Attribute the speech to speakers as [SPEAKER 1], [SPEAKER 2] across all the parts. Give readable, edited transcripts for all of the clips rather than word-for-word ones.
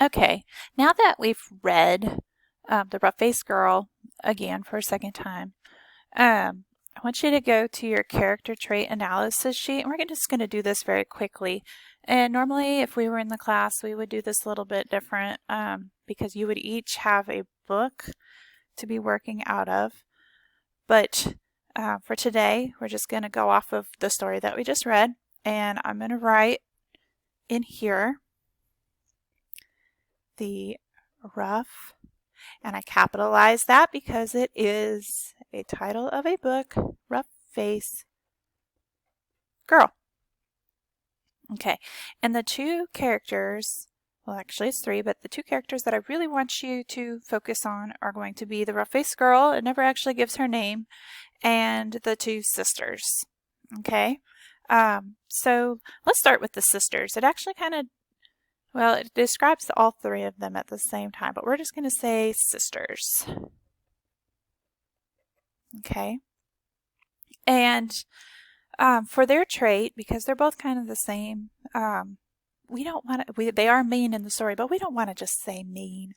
[SPEAKER 1] Okay, now that we've read the rough-faced girl again for a second time, I want you to go to your character trait analysis sheet, and we're just going to do this very quickly. And normally, if we were in the class, we would do this a little bit different because you would each have a book to be working out of. But for today, we're just going to go off of the story that we just read, and I'm going to write in here the rough, and I capitalize that because it is a title of a book, Rough Face Girl. Okay, and the two characters, well actually it's three, but the two characters that I really want you to focus on are going to be the rough-faced girl, it never actually gives her name, and the two sisters. Okay, so let's start with the sisters. It actually kind of, well, it describes all three of them at the same time, but we're just going to say sisters. Okay, and for their trait, because they're both kind of the same, we don't want to, they are mean in the story, but we don't want to just say mean,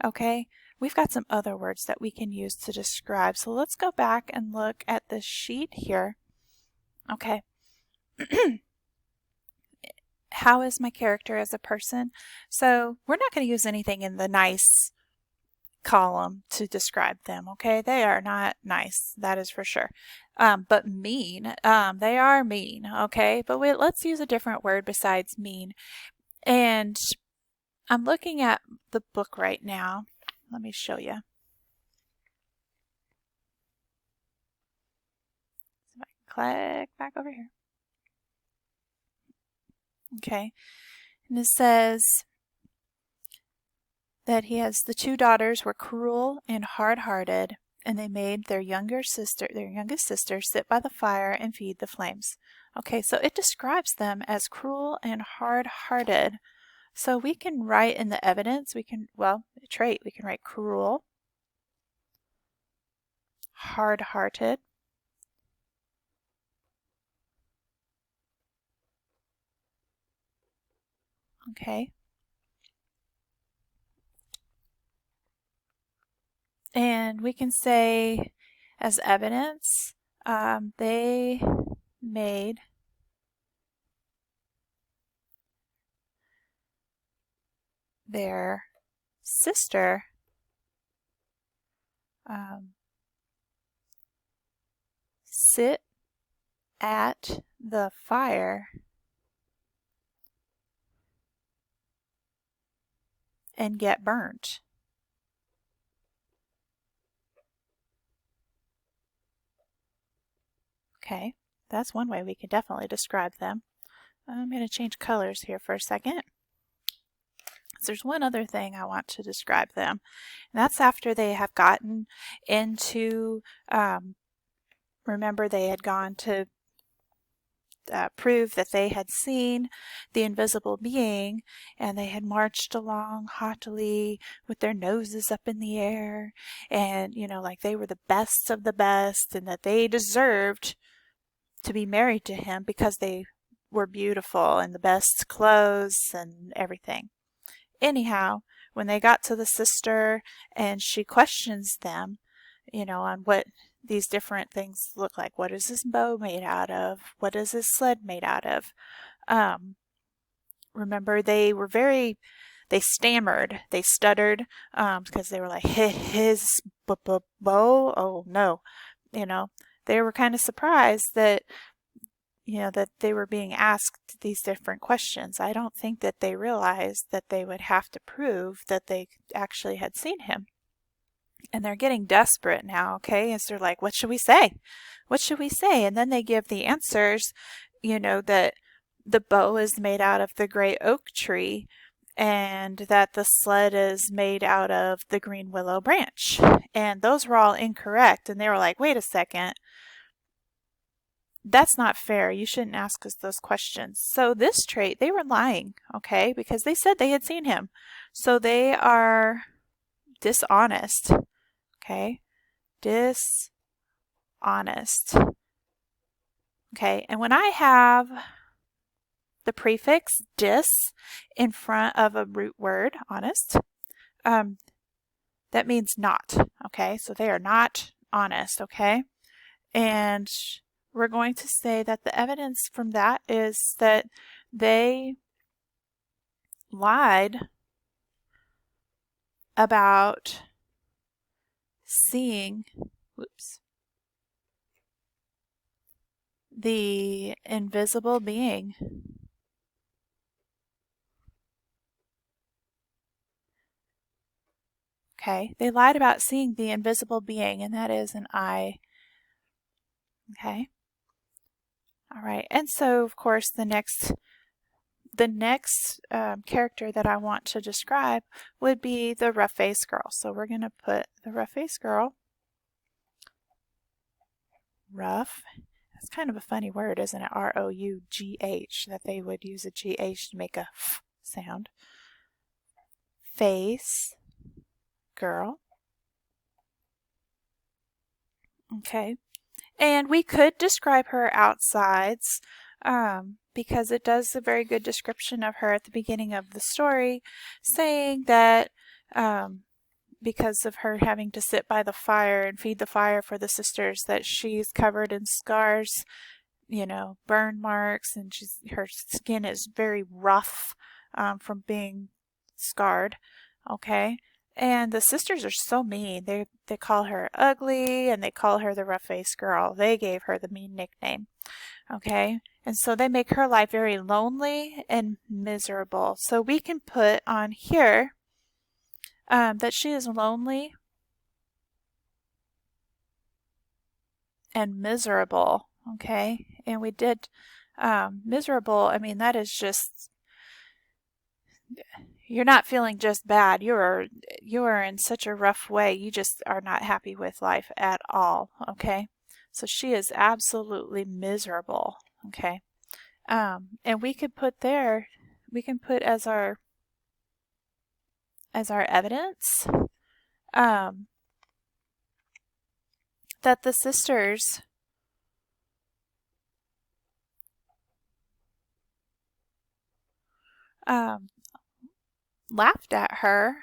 [SPEAKER 1] okay? We've got some other words that we can use to describe. So let's go back and look at the sheet here. Okay. How is my character as a person? So we're not going to use anything in the nice column to describe them, okay? They are not nice, that is for sure. But mean, they are mean, okay? But let's use a different word besides mean. And I'm looking at the book right now. Let me show you. So if I click back over here. Okay. And it says that he has the two daughters were cruel and hard-hearted, and they made their youngest sister sit by the fire and feed the flames. Okay, so it describes them as cruel and hard-hearted. So we can write in the evidence, trait, we can write cruel, hard-hearted, okay. And we can say as evidence, they made their sister sit at the fire and get burnt. Okay, that's one way we can definitely describe them. I'm going to change colors here for a second. So there's one other thing I want to describe them, and that's after they have gotten into, remember they had gone to prove that they had seen the invisible being, and they had marched along haughtily with their noses up in the air, and like they were the best of the best, and that they deserved to be married to him because they were beautiful and the best clothes and everything. Anyhow, when they got to the sister and she questions them, on what these different things look like. What is this bow made out of? What is this sled made out of? Remember, they stammered, they stuttered, because they were like, his bow? Oh no. They were kind of surprised that, that they were being asked these different questions. I don't think that they realized that they would have to prove that they actually had seen him. And they're getting desperate now, okay? As they're like, what should we say? What should we say? And then they give the answers, that the bow is made out of the gray oak tree and that the sled is made out of the green willow branch. And those were all incorrect. And they were like, wait a second. That's not fair. You shouldn't ask us those questions. So this trait, they were lying, okay? Because they said they had seen him. So they are dishonest. Okay, dishonest. Okay, and when I have the prefix dis in front of a root word, honest, that means not, okay? So they are not honest, okay? And we're going to say that the evidence from that is that they lied about seeing, the invisible being. Okay, they lied about seeing the invisible being, and that is an I. Okay. All right, and so of course the next character that I want to describe would be the rough-faced girl. So we're going to put the rough-faced girl. Rough. That's kind of a funny word, isn't it? R-O-U-G-H, that they would use a G-H to make a F sound. Face girl. Okay. And we could describe her outsides because it does a very good description of her at the beginning of the story, saying that because of her having to sit by the fire and feed the fire for the sisters, that she's covered in scars, you know, burn marks, and her skin is very rough from being scarred. Okay. And the sisters are so mean. They call her ugly, and they call her the rough-faced girl. They gave her the mean nickname. Okay? And so they make her life very lonely and miserable. So we can put on here that she is lonely and miserable. Okay? And we did miserable. I mean, that is just... You're not feeling just bad. You are in such a rough way. You just are not happy with life at all. Okay, so she is absolutely miserable. Okay, and we could put there. We can put as our evidence that the sisters laughed at her,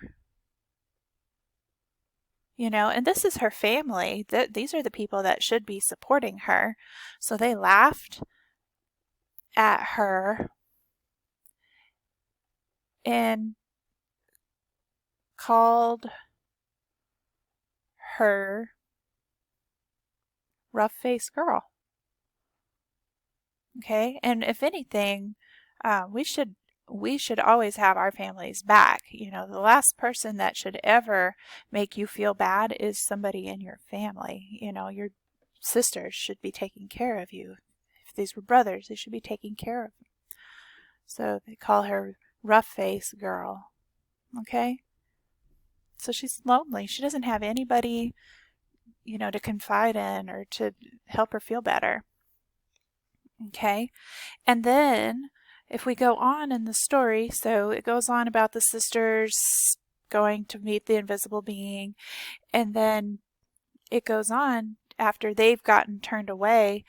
[SPEAKER 1] you know, and this is her family. These are the people that should be supporting her. So they laughed at her and called her rough-faced girl. Okay, and if anything, we should always have our families back. You know, the last person that should ever make you feel bad is somebody in your family. You know, your sisters should be taking care of you. If these were brothers, they should be taking care of them. So they call her rough-faced girl. Okay? So she's lonely. She doesn't have anybody, you know, to confide in or to help her feel better. Okay? And then if we go on in the story, so it goes on about the sisters going to meet the invisible being, and then it goes on after they've gotten turned away.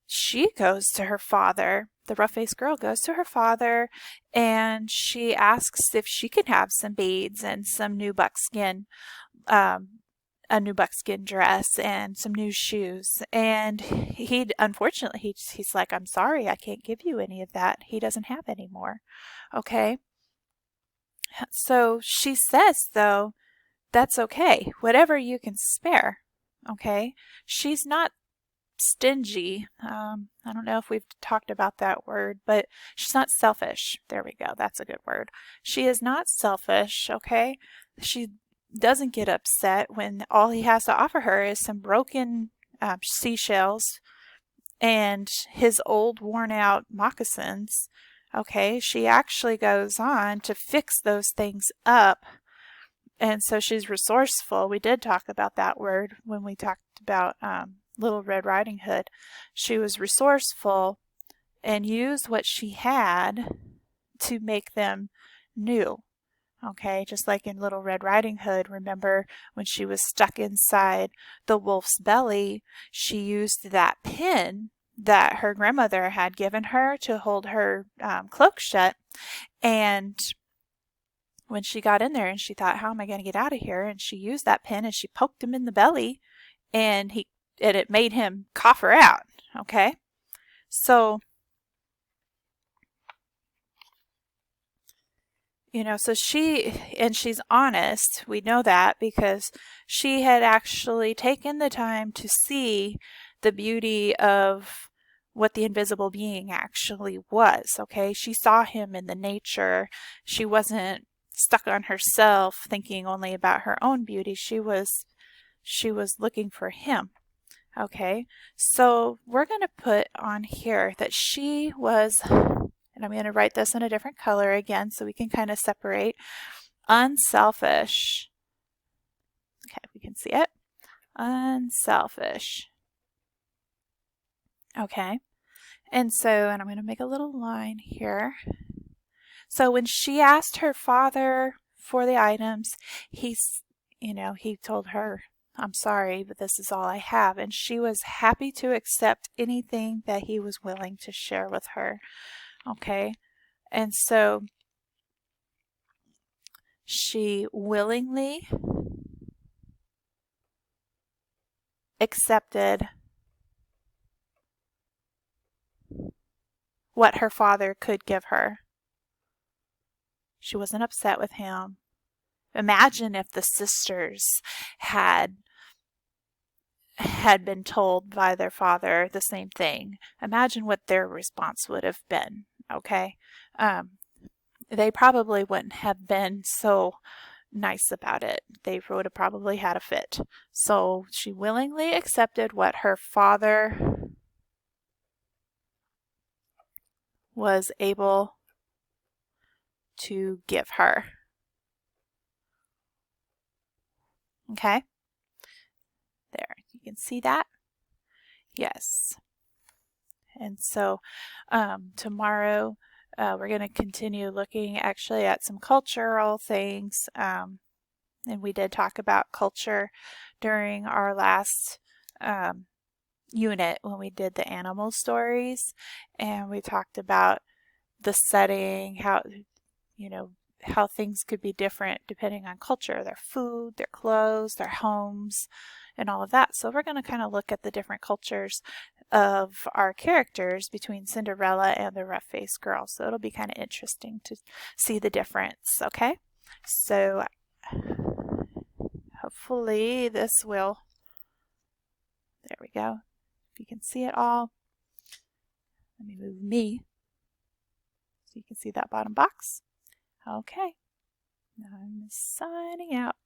[SPEAKER 1] She goes to her father. The rough-faced girl goes to her father, and she asks if she can have some beads and some new buckskin, a new buckskin dress and some new shoes. And unfortunately, he's like, I'm sorry, I can't give you any of that. He doesn't have any more. Okay. So she says, though, that's okay. Whatever you can spare. Okay. She's not stingy. I don't know if we've talked about that word, but she's not selfish. There we go. That's a good word. She is not selfish. Okay. She doesn't get upset when all he has to offer her is some broken seashells and his old worn out moccasins. Okay, she actually goes on to fix those things up, and so she's resourceful. We did talk about that word when we talked about Little Red Riding Hood. She was resourceful and used what she had to make them new. Okay, just like in Little Red Riding Hood, remember when she was stuck inside the wolf's belly, she used that pin that her grandmother had given her to hold her cloak shut. And when she got in there and she thought, how am I going to get out of here? And she used that pin and she poked him in the belly, and it made him cough her out. Okay. So, so she's honest. We know that because she had actually taken the time to see the beauty of what the invisible being actually was. Okay. She saw him in the nature. She wasn't stuck on herself thinking only about her own beauty. She was looking for him. Okay. So we're going to put on here that she was, and I'm going to write this in a different color again so we can kind of separate, unselfish. Okay, we can see it. Unselfish. Okay. And I'm going to make a little line here. So when she asked her father for the items, he told her, I'm sorry, but this is all I have. And she was happy to accept anything that he was willing to share with her. Okay. And so she willingly accepted what her father could give her. She wasn't upset with him. Imagine if the sisters had been told by their father the same thing. Imagine what their response would have been. Okay. They probably wouldn't have been so nice about it. They would have probably had a fit. So she willingly accepted what her father was able to give her. Okay. There, you can see that? Yes. And so tomorrow we're going to continue looking actually at some cultural things. And we did talk about culture during our last unit when we did the animal stories. And we talked about the setting, how things could be different depending on culture, their food, their clothes, their homes, and all of that. So we're going to kind of look at the different cultures of our characters between Cinderella and the rough-faced girl. So it'll be kind of interesting to see the difference, okay? So hopefully this will, there we go. If you can see it all. Let me move me so you can see that bottom box. Okay. Now I'm signing out.